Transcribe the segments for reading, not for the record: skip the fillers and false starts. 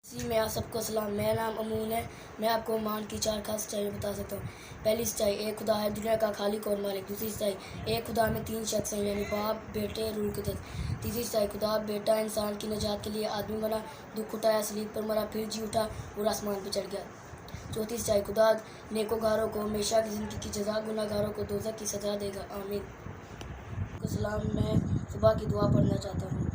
जी मैं आप सबको सलाम। मेरा नाम अमून है। मैं आपको ईमान की 4 खास सच्चाई बता सकता हूँ। पहली सच्चाई, एक खुदा है दुनिया का खालिक और मालिक। दूसरी सच्चाई, एक खुदा में 3 शख्स हैं यानी बाप, बेटे, रूह कुद्दस। तीसरी सच्चाई, खुदा बेटा इंसान की निजात के लिए आदमी बना, दुख उठाया, सलीब पर मरा, फिर जी उठा और आसमान पर चढ़ गया। चौथी सच्चाई, खुदा नेकोकारों को हमेशा की ज़िंदगी की जज़ा, गुनाहगारों को दोज़ख की सज़ा देगा। आमीन। सलाम। मैं सुबह की दुआ पढ़ना चाहता हूँ।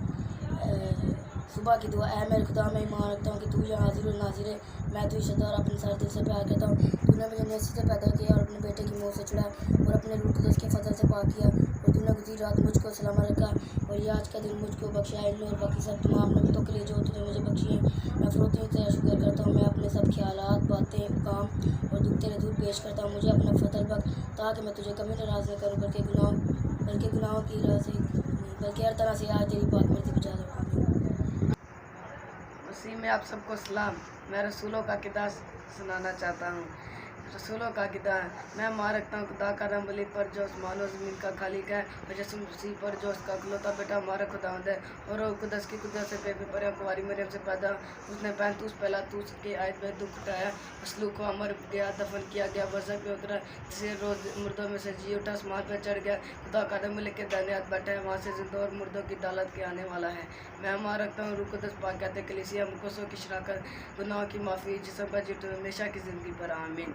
सुबह की दुआ। ऐ मेरे खुदा, मैं ईमान रखता हूँ कि तू यहाँ हाजिर और नाजिर है। मैं तुझे सदा और अपने सारे दिल से प्यार करता हूँ। तूने मुझे नेसी से पैदा किया और अपने बेटे की मौत से छुड़ाया और अपने रूह कुद्दस के फजल से पाक किया। और तूने गुज़री रात मुझको सलामत रखा और ये आज का दिन मुझको बख्शा। इन और बाकी सब तमाम नेमतों के लिए जो तूने मुझे बख्शी है, मैं फ़रोतियों से शुक्र करता हूँ। मैं अपने सब ख्यालात, बातें, काम और दुख तेरे दूर पेश करता हूँ। मुझे अपना फजल बख्श ताकि मैं तुझे कभी नाराज़ न करूँ, बल्कि गुनाहों की राह से बल्कि हर तरह से आज तेरी पाक मर्ज़ी पर चला जाऊँ। उसी में आप सबको सलाम। मैं रसूलों का किताब सुनाना चाहता हूँ। रसूलों का किताब। मैं मान रखता हूँ खुदा का रम वली पर जो आसमानों ज़मीन का खालिक है, और यीशु मसीह पर जो उसका इकलौता बेटा हमारा खुदावंद है, और वो कुदस की कुदरत से बेबी पर कुंवारी मरियम से पैदा। उसने पैंतूस पहला तूस के आयत में दुख उठाया, मसलूक को अमर गया, दफन किया गया, वज़न पे उतरा, तीसरे रोज़ मुर्दों में से जी उठा, आसमान पर चढ़ गया, खुदा का रम के दाहिने हाथ बैठा है, वहाँ से जिंदों और मुर्दों की अदालत के आने वाला है। मैं मान रखता हूँ रूह कुदस पाक कहते कलीसिया मुकद्दसों की शराकत, गुनाहों की माफ़ी, जिस्म पर जिट, हमेशा की ज़िंदगी पर। आमीन।